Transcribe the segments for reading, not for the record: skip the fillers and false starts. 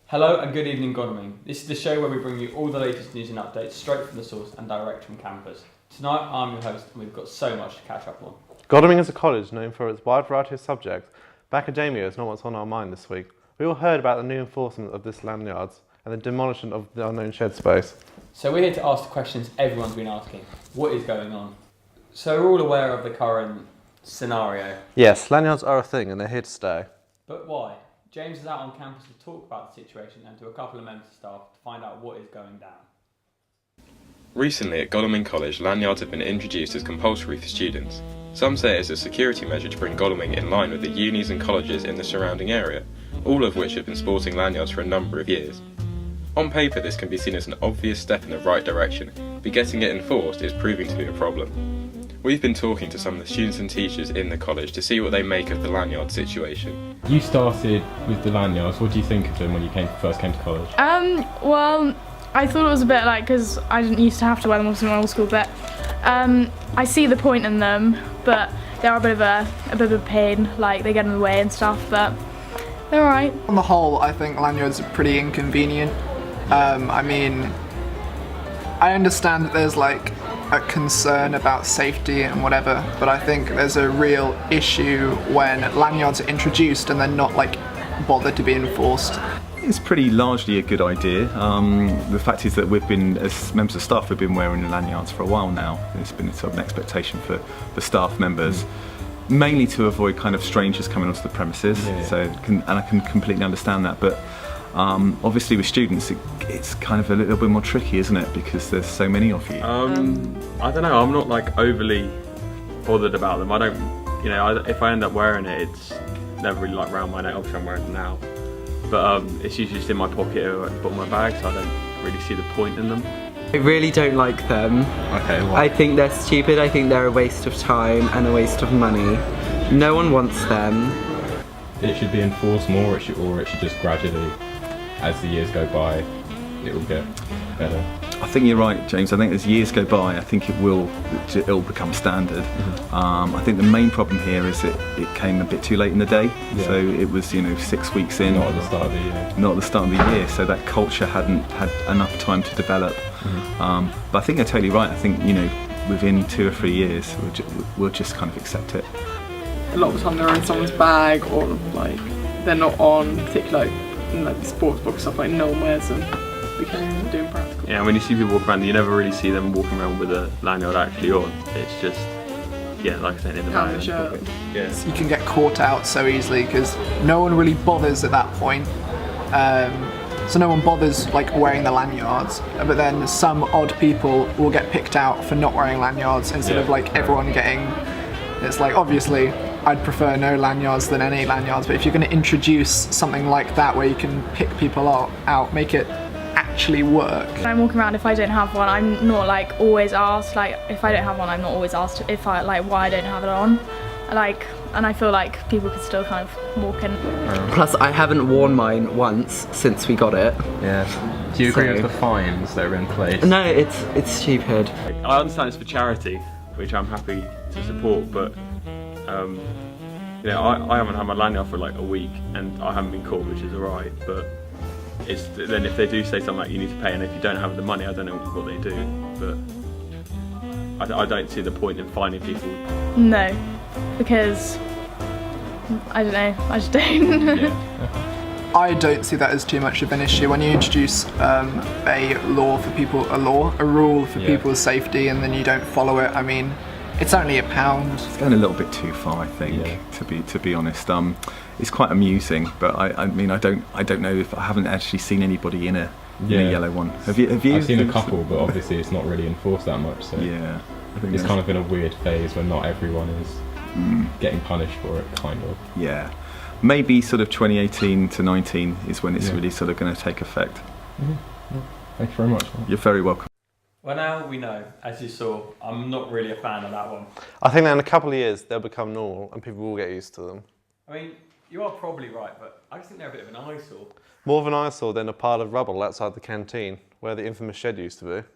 Hello and good evening, Godalming. This is the show where we bring you all the latest news and updates straight from the source and direct from campus. Tonight I'm your host and we've got so much to catch up on. Godalming is a college known for its wide variety of subjects, but academia is not what's on our mind this week. We all heard about the new enforcement of this lanyards and the demolition of the unknown shed space. So we're here to ask the questions everyone's been asking. What is going on? So we're all aware of the current scenario. Yes, lanyards are a thing and they're here to stay. But why? James is out on campus to talk about the situation and to a couple of members of staff to find out what is going down. Recently at Godalming College, lanyards have been introduced as compulsory for students. Some say it's a security measure to bring Godalming in line with the unis and colleges in the surrounding area, all of which have been sporting lanyards for a number of years. On paper this can be seen as an obvious step in the right direction, but getting it enforced is proving to be a problem. We've been talking to some of the students and teachers in the college to see what they make of the lanyard situation. You started with the lanyards. What do you think of them when you first came to college? Well, I thought it was a bit like, because I didn't used to have to wear them in my old school, but I see the point in them, but they're a bit of a pain, like they get in the way and stuff, but they're alright. On the whole, I think lanyards are pretty inconvenient. I mean, I understand that there's like a concern about safety and whatever, but I think there's a real issue when lanyards are introduced and they're not like bothered to be enforced. It's pretty largely a good idea. The fact is that we've been, as members of staff, we've been wearing lanyards for a while now. It's been sort of an expectation for the staff members, mainly to avoid kind of strangers coming onto the premises. Yeah. And I can completely understand that, but obviously with students it's kind of a little bit more tricky, isn't it, because there's so many of you. I don't know, I'm not like overly bothered about them. I don't, if I end up wearing it, it's never really like round my neck. Obviously I'm wearing it now, but it's usually just in my pocket or at the bottom of my bag, so I don't really see the point in them. I really don't like them. Okay, why? I think they're stupid, I think they're a waste of time and a waste of money. No one wants them. It should be enforced more, or it should just gradually, as the years go by, it will get better. I think you're right, James. I think as years go by, I think it'll become standard. I think the main problem here is that it came a bit too late in the day. Yeah. So it was 6 weeks in. Not at the start of the year. Not at the start of the year. So that culture hadn't had enough time to develop. But I think you're totally right. I think within 2 or 3 years, we'll just kind of accept it. A lot of the time they're in someone's bag, or like they're not on, particularly like the sports book stuff, like no one wears them because they're doing practical. Yeah, when you see people walk around, you never really see them walking around with a lanyard actually on. It's just, like I said, in the bag. Yeah. You can get caught out so easily because no one really bothers at that point. So no one bothers like wearing the lanyards, but then some odd people will get picked out for not wearing lanyards instead of like everyone getting. It's like, obviously I'd prefer no lanyards than any lanyards, but if you're going to introduce something like that where you can pick people out, make it actually work. When I'm walking around, if I don't have one, I'm not like always asked, like if I don't have one, I'm not always asked if I like why I don't have it on. And I feel like people could still kind of walk in. Plus I haven't worn mine once since we got it. Yeah. Do you agree with the fines that are in place? No, it's stupid. I understand it's for charity, which I'm happy to support, but I haven't had my lanyard for like a week and I haven't been caught, which is alright, but then if they do say something like you need to pay, and if you don't have the money, I don't know what they do, but I don't see the point in fining people. No, because I don't know, I just don't. I don't see that as too much of an issue. When you introduce a rule for people's safety and then you don't follow it, I mean, it's only £1. It's going a little bit too far, I think, to be honest. It's quite amusing, but I mean, I don't know if I haven't actually seen anybody in a The yellow one. Have you? I've seen a couple, but obviously it's not really enforced that much. So yeah, I think it's kind of in a weird phase where not everyone is getting punished for it, kind of. Yeah, maybe sort of 2018 to 19 is when it's really sort of going to take effect. Thank you very much. You're very welcome. Well, now we know, as you saw, I'm not really a fan of that one. I think that in a couple of years they'll become normal and people will get used to them. I mean, you are probably right, but I just think they're a bit of an eyesore. More of an eyesore than a pile of rubble outside the canteen, where the infamous shed used to be.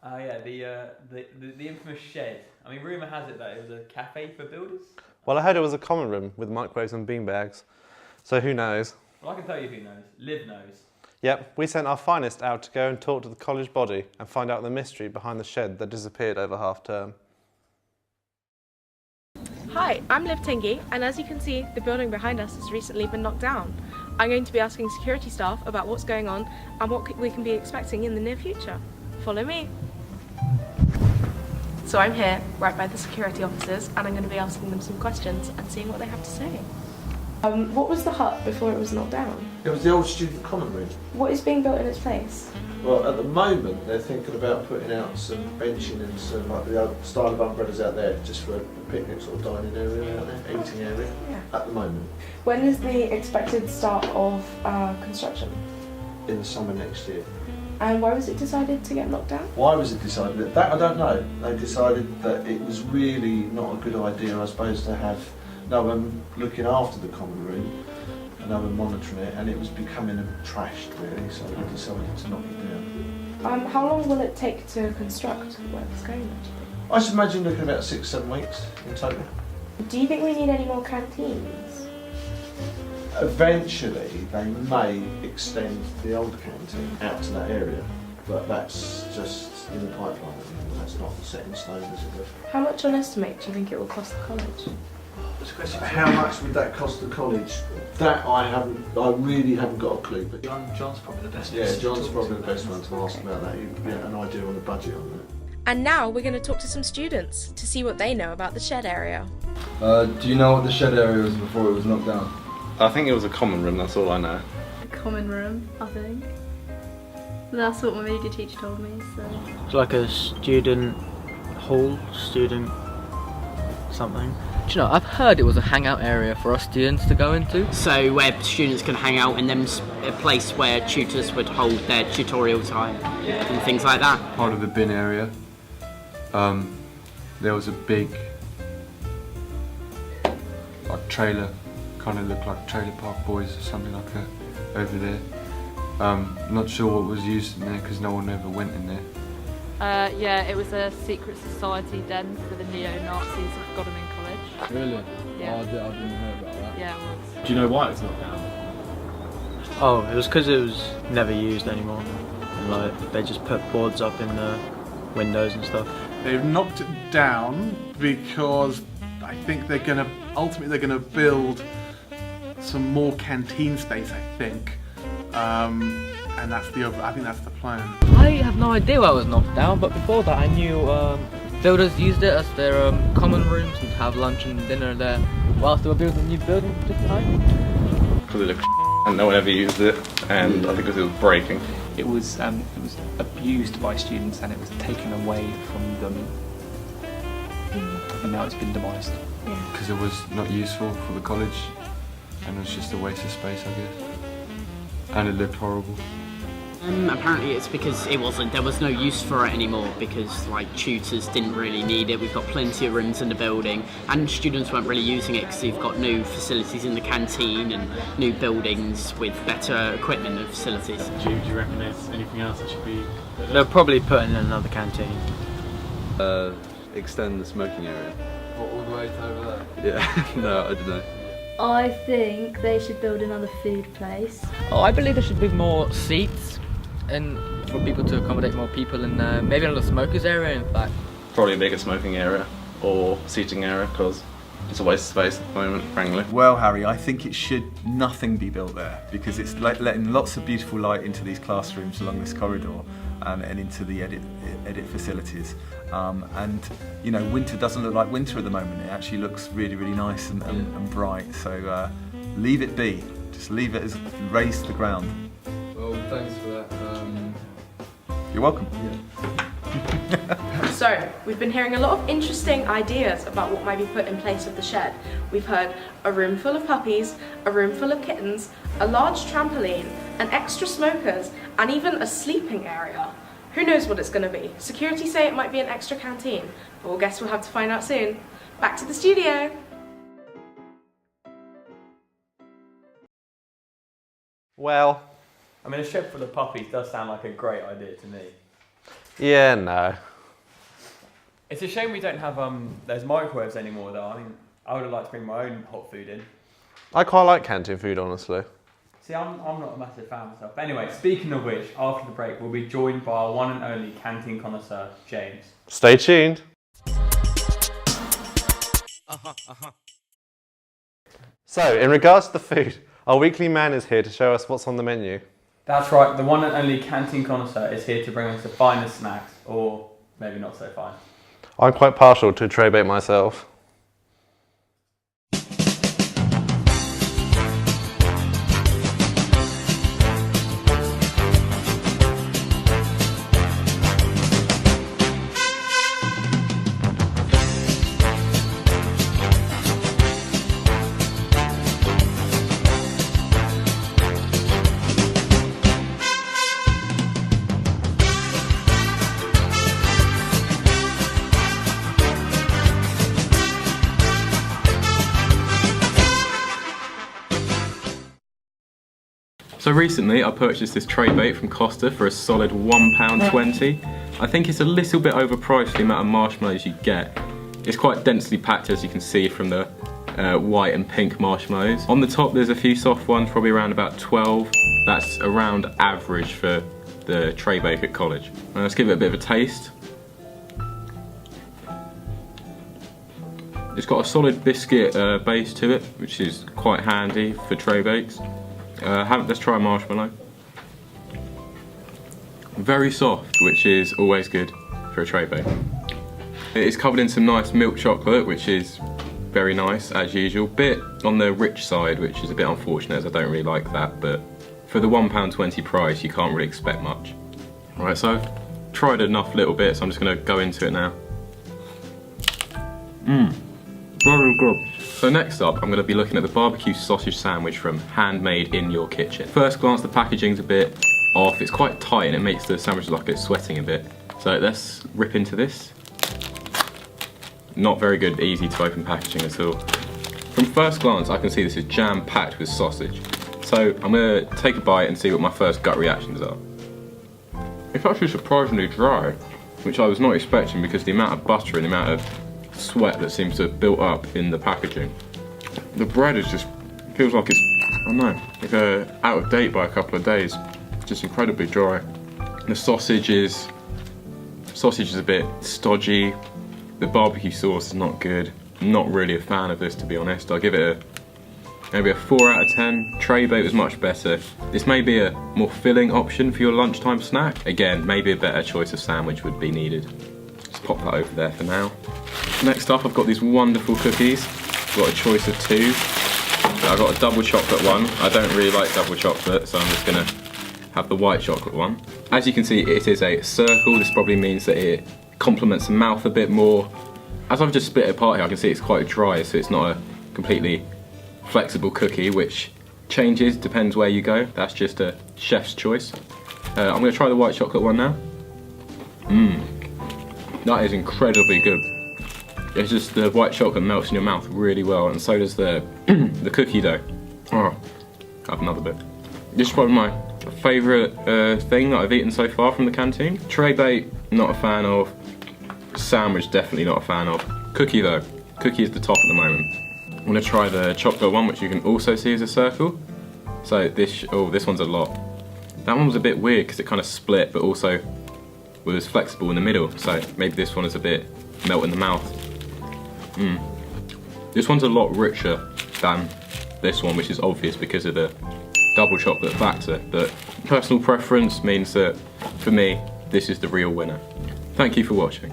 Oh yeah, the infamous shed. I mean, rumour has it that it was a cafe for builders. Well, I heard it was a common room with microwaves and beanbags, so who knows? Well, I can tell you who knows. Liv knows. Yep, we sent our finest out to go and talk to the college body and find out the mystery behind the shed that disappeared over half term. Hi, I'm Liv Tingy, and as you can see, the building behind us has recently been knocked down. I'm going to be asking security staff about what's going on and what we can be expecting in the near future. Follow me. So I'm here, right by the security officers, and I'm going to be asking them some questions and seeing what they have to say. What was the hut before it was knocked down? It was the old student common room. What is being built in its place? Well, at the moment they're thinking about putting out some benching and some like the other style of umbrellas out there, just for a picnic sort of dining area out there, eating area. Yeah. At the moment. When is the expected start of construction? In the summer next year. And why was it decided to get knocked down? Why was it decided? That I don't know. They decided that it was really not a good idea, I suppose, to have no one looking after the common room and no one monitoring it, and it was becoming trashed really, so they decided to knock it down. How long will it take to construct where it's going, do you think? I should imagine looking about 6-7 weeks in total. Do you think we need any more canteens? Eventually they may extend the old canteen out to that area, but that's just in the pipeline. That's not set in stone, as it were. How much on estimate do you think it will cost the college? How much would that cost the college? That I really haven't got a clue. But John's probably the best. Yeah, John's probably the best one to ask about that. You can get an idea on the budget on that. And now we're going to talk to some students to see what they know about the shed area. Do you know what the shed area was before it was knocked down? I think it was a common room, that's all I know. A common room, I think. That's what my media teacher told me, so... It's like a student hall, student something. Do you know, I've heard it was a hangout area for us students to go into. So where students can hang out and then a place where tutors would hold their tutorial time and things like that. Part of the bin area. There was a big trailer, kind of looked like Trailer Park Boys or something like that over there. Not sure what was used in there because no one ever went in there. Yeah, it was a secret society den for the neo-Nazis of Godalming College. Really? Yeah. Oh, I didn't hear about that. Yeah, it was. Do you know why it's knocked down? Oh, it was because it was never used anymore. And like they just put boards up in the windows and stuff. They've knocked it down because I think ultimately they're gonna build some more canteen space, I think. And I think that's the plan. I have no idea why it was knocked down, but before that I knew builders used it as their common rooms and have lunch and dinner there whilst they were building a new building at the time. Because it looked and no one ever used it, and I think because it was breaking. It was abused by students and it was taken away from them, and now it's been demolished. Because it was not useful for the college and it was just a waste of space, I guess. And it looked horrible. Apparently it's because there was no use for it anymore because like tutors didn't really need it. We've got plenty of rooms in the building and students weren't really using it because you've got new facilities in the canteen and new buildings with better equipment and facilities. Do you reckon there's anything else that should be... They'll probably put in another canteen. Extend the smoking area. All the way to over there? Yeah, no, I don't know. I think they should build another food place. Oh, I believe there should be more seats and for people to accommodate more people, and maybe another smokers area in fact. Probably a bigger smoking area or seating area because it's a waste of space at the moment, frankly. Well, Harry, I think it should nothing be built there because it's letting lots of beautiful light into these classrooms along this corridor and into the edit facilities. And you know, winter doesn't look like winter at the moment. It actually looks really, really nice and bright. So leave it be. Just leave it as raised to the ground. Well, thanks for that. You're welcome. So, we've been hearing a lot of interesting ideas about what might be put in place of the shed. We've heard a room full of puppies, a room full of kittens, a large trampoline, an extra smokers, and even a sleeping area. Who knows what it's going to be? Security say it might be an extra canteen, but we'll guess we'll have to find out soon. Back to the studio! Well, I mean, a shed full of puppies does sound like a great idea to me. yeah, no. It's a shame we don't have those microwaves anymore, though. I mean, I would have liked to bring my own hot food in. I quite like canteen food, honestly. See, I'm not a massive fan myself. But anyway, speaking of which, after the break, we'll be joined by our one and only canteen connoisseur, James. Stay tuned. So, in regards to the food, our weekly man is here to show us what's on the menu. That's right, the one and only canteen connoisseur is here to bring us the finest snacks, or maybe not so fine. I'm quite partial to tray bait myself. So recently I purchased this tray bait from Costa for a solid £1.20. I think it's a little bit overpriced for the amount of marshmallows you get. It's quite densely packed, as you can see from the white and pink marshmallows. On the top there's a few soft ones, probably around about 12. That's around average for the tray bait at college. Now let's give it a bit of a taste. It's got a solid biscuit base to it, which is quite handy for tray baits. Let's try a marshmallow. Very soft, which is always good for a tray bait. It is covered in some nice milk chocolate, which is very nice as usual. Bit on the rich side, which is a bit unfortunate as I don't really like that, but for the £1.20 price you can't really expect much. Alright, so I've tried enough little bits, I'm just going to go into it now. Very good. So next up, I'm going to be looking at the barbecue sausage sandwich from Handmade in Your Kitchen. First glance, the packaging's a bit off. It's quite tight and it makes the sandwich look like it's sweating a bit. So let's rip into this. Not very good, easy to open packaging at all. From first glance, I can see this is jam-packed with sausage. So I'm going to take a bite and see what my first gut reactions are. It's actually surprisingly dry, which I was not expecting because the amount of butter and the amount of sweat that seems to have built up in the packaging. The bread is just, feels like it's, I don't know, like out of date by a couple of days. It's just incredibly dry. The sausage is a bit stodgy. The barbecue sauce is not good. I'm not really a fan of this, to be honest. I'll give it maybe a 4 out of 10. Tray bait was much better. This may be a more filling option for your lunchtime snack. Again, maybe a better choice of sandwich would be needed. Just pop that over there for now. Next up, I've got these wonderful cookies. I've got a choice of two. I've got a double chocolate one. I don't really like double chocolate, so I'm just gonna have the white chocolate one. As you can see, it is a circle. This probably means that it complements the mouth a bit more. As I've just split it apart here, I can see it's quite dry, so it's not a completely flexible cookie, which changes, depends where you go. That's just a chef's choice. I'm gonna try the white chocolate one now. That is incredibly good. It's just the white chocolate melts in your mouth really well, and so does the the cookie dough. Oh, have another bit. This is probably my favourite thing that I've eaten so far from the canteen. Tray bait, not a fan of. Sandwich, definitely not a fan of. Cookie though, cookie is the top at the moment. I'm gonna try the chocolate one, which you can also see as a circle. So this one's a lot. That one was a bit weird because it kind of split, but also was flexible in the middle. So maybe this one is a bit melt in the mouth. This one's a lot richer than this one, which is obvious because of the double chocolate factor, but personal preference means that for me this is the real winner. Thank you for watching.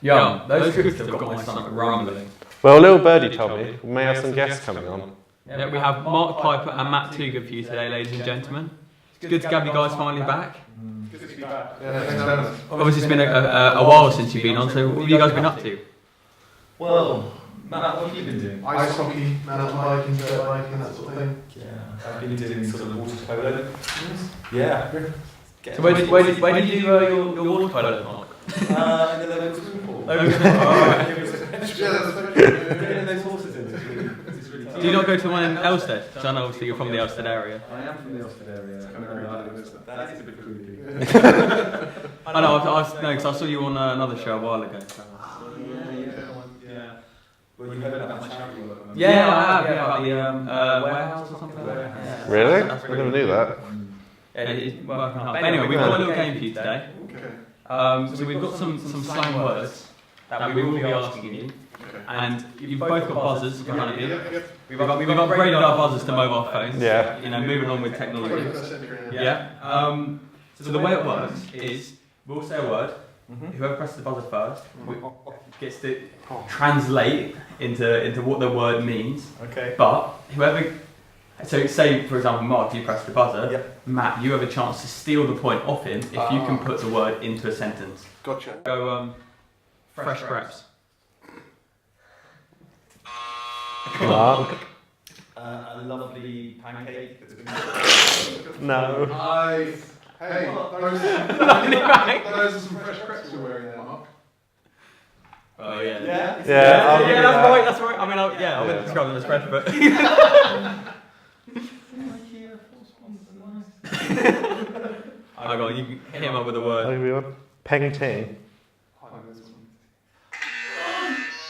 Yum. Those cookies have got my stomach rumbling. Well, little birdie told me we may have some guests coming on. Yeah, we have Mark Piper and Matt Toogood for you today, ladies and gentlemen. It's good to have you guys finally back. Good to be back. Yeah, thanks for having us. Obviously, it's been a while since you've been on, so what have you guys been up to? Well, Matt, what have you been doing? Ice hockey, mountain biking, dirt biking, that sort of thing. Yeah, I've been doing sort of water polo. Yeah. So where did you do your water polo, Mark? In the local swimming pool. Local swimming pool, alright. Getting those horses in is really tough. Do you not go to the one in Elstead? Because I know obviously you're from the Elstead area. I am from the Elstead area. That is a bit creepy. I know, because I saw you on another show a while ago. Yeah. Well, you heard about my charity work? Yeah, I have, about the warehouse or something like that. Yeah. Really? That's I really never knew that. Yeah, it's working hard. But anyway, we've got a little game for you today. So we've got some slang words that we will be asking you. And you've both got buzzers in front of you. We've upgraded our buzzers to mobile phones. Yeah. You know, moving on with technology. Yeah. So the way it works is we'll say a word. Whoever presses the buzzer first gets to translate into what the word means. Okay. But whoever, so say for example, Mark, you press the buzzer. Yep. Matt, you have a chance to steal the point off him if you can put the word into a sentence. Gotcha. Go fresh crepes. Mark. A lovely pancake that's been... No. Nice. Hey, those are some fresh crepes you're wearing there, Mark. Oh yeah. Yeah, that's right. I mean, I wouldn't describe them as fresh, but. I go on, you can hit him up with a word. I'll give you one. Peng ting.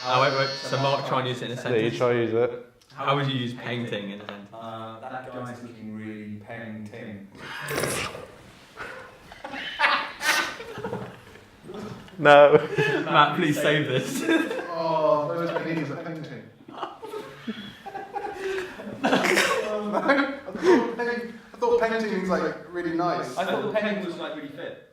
Oh, wait. So Mark, try and use it in a sentence. Yeah, you try to use it. How would you use painting in a sentence? That guy's looking really painting. No. Matt, please save this. Oh, those paninis are painting. I thought painting means like really nice. I thought the painting was like really fit.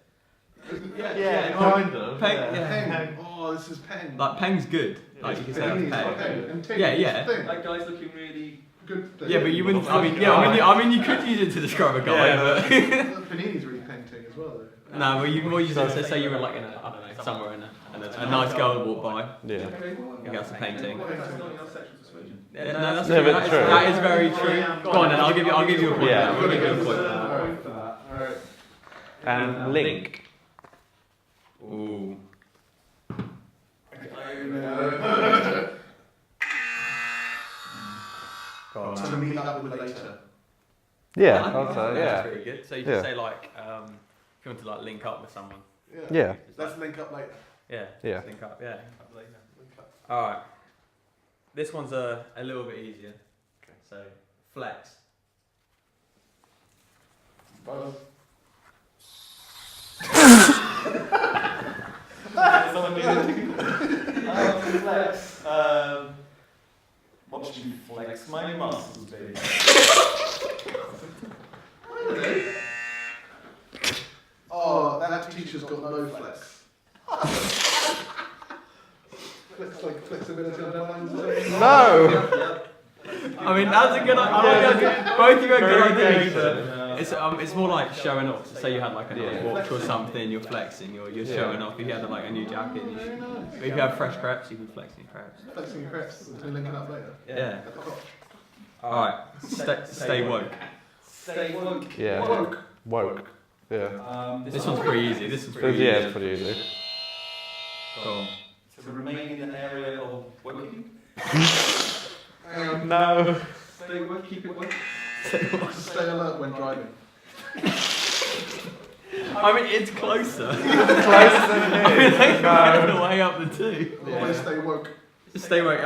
Yeah, kind of. Peng. Oh, this is peng. Like peng's good. Like you can say that's peng. Yeah. That guy's looking really good. Yeah, but you wouldn't. I mean, you could use it to describe a guy, but. Panini's really painting as well, though. No, but you more use it to say you were like in a, I don't know, somewhere in a nice girl walked by. Yeah. You got some painting. Yeah, no, that's No, true. but true. That is very true. Go on then, I'll give you a point. Yeah. I'll give you a point for that. Alright. And link. Ooh. To meet up with later. Yeah, I I'll say, that's yeah. pretty good. So you can say like, if you want to like link up with someone. Yeah. Let's link up later. Yeah. Yeah. Let's link up. Yeah. All right. This one's a little bit easier. So flex. flex. Watch me flex my muscles, baby. Oh, that teacher's got no flex. Flex like flexibility on deadlines. No! I mean, that's a good idea. Both of you are good ideas, but it's more like showing off. So say you had like a nice watch or something, you're flexing, you're showing off. If you had like a new jacket, but if you have fresh crepes, you can flex your crepes. Flexing your crepes, we'll link it up later. Yeah. Alright, stay woke. Stay woke. Yeah. Woke. Yeah. This one's pretty easy. This is pretty Yeah, easy. it's pretty easy. Cool. To remain in the area of woking. No. Stay woke, keep it woke. Stay alert when driving. I mean, it's closer. Closer than I mean, they No. went way up the two. Always stay woke. Stay woke.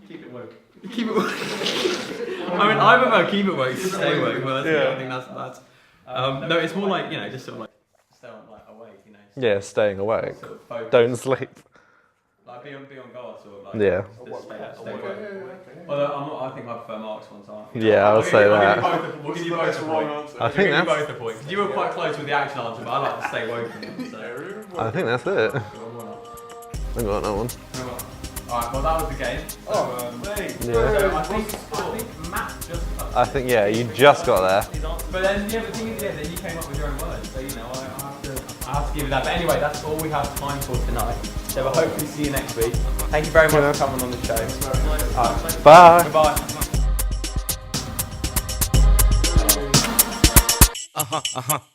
Keep it woke. Keep it woke. I mean, I prefer keep it woke to stay woke, but I think that's. No, it's more like, just sort of like stay on like awake, Yeah, staying awake. Sort of focus. Don't sleep. Like be on guard, sort of like. Yeah. Just stay woke. Although I think I prefer Mark's ones. Yeah, I'll say that. We'll give you both a point. I think We'll give you that's- both a point. 'Cause you were quite close with the actual answer, but I like to stay woke. So. I think that's it. I got that one. Alright, well that was the game. Yeah. I think Matt just I think, yeah, you just got there. But then the other thing is, then you came up with your own words, so you know, I have to give you that. But anyway, that's all we have time for tonight. So we'll hopefully see you next week. Thank you very much for coming on the show. Right. Bye. Goodbye.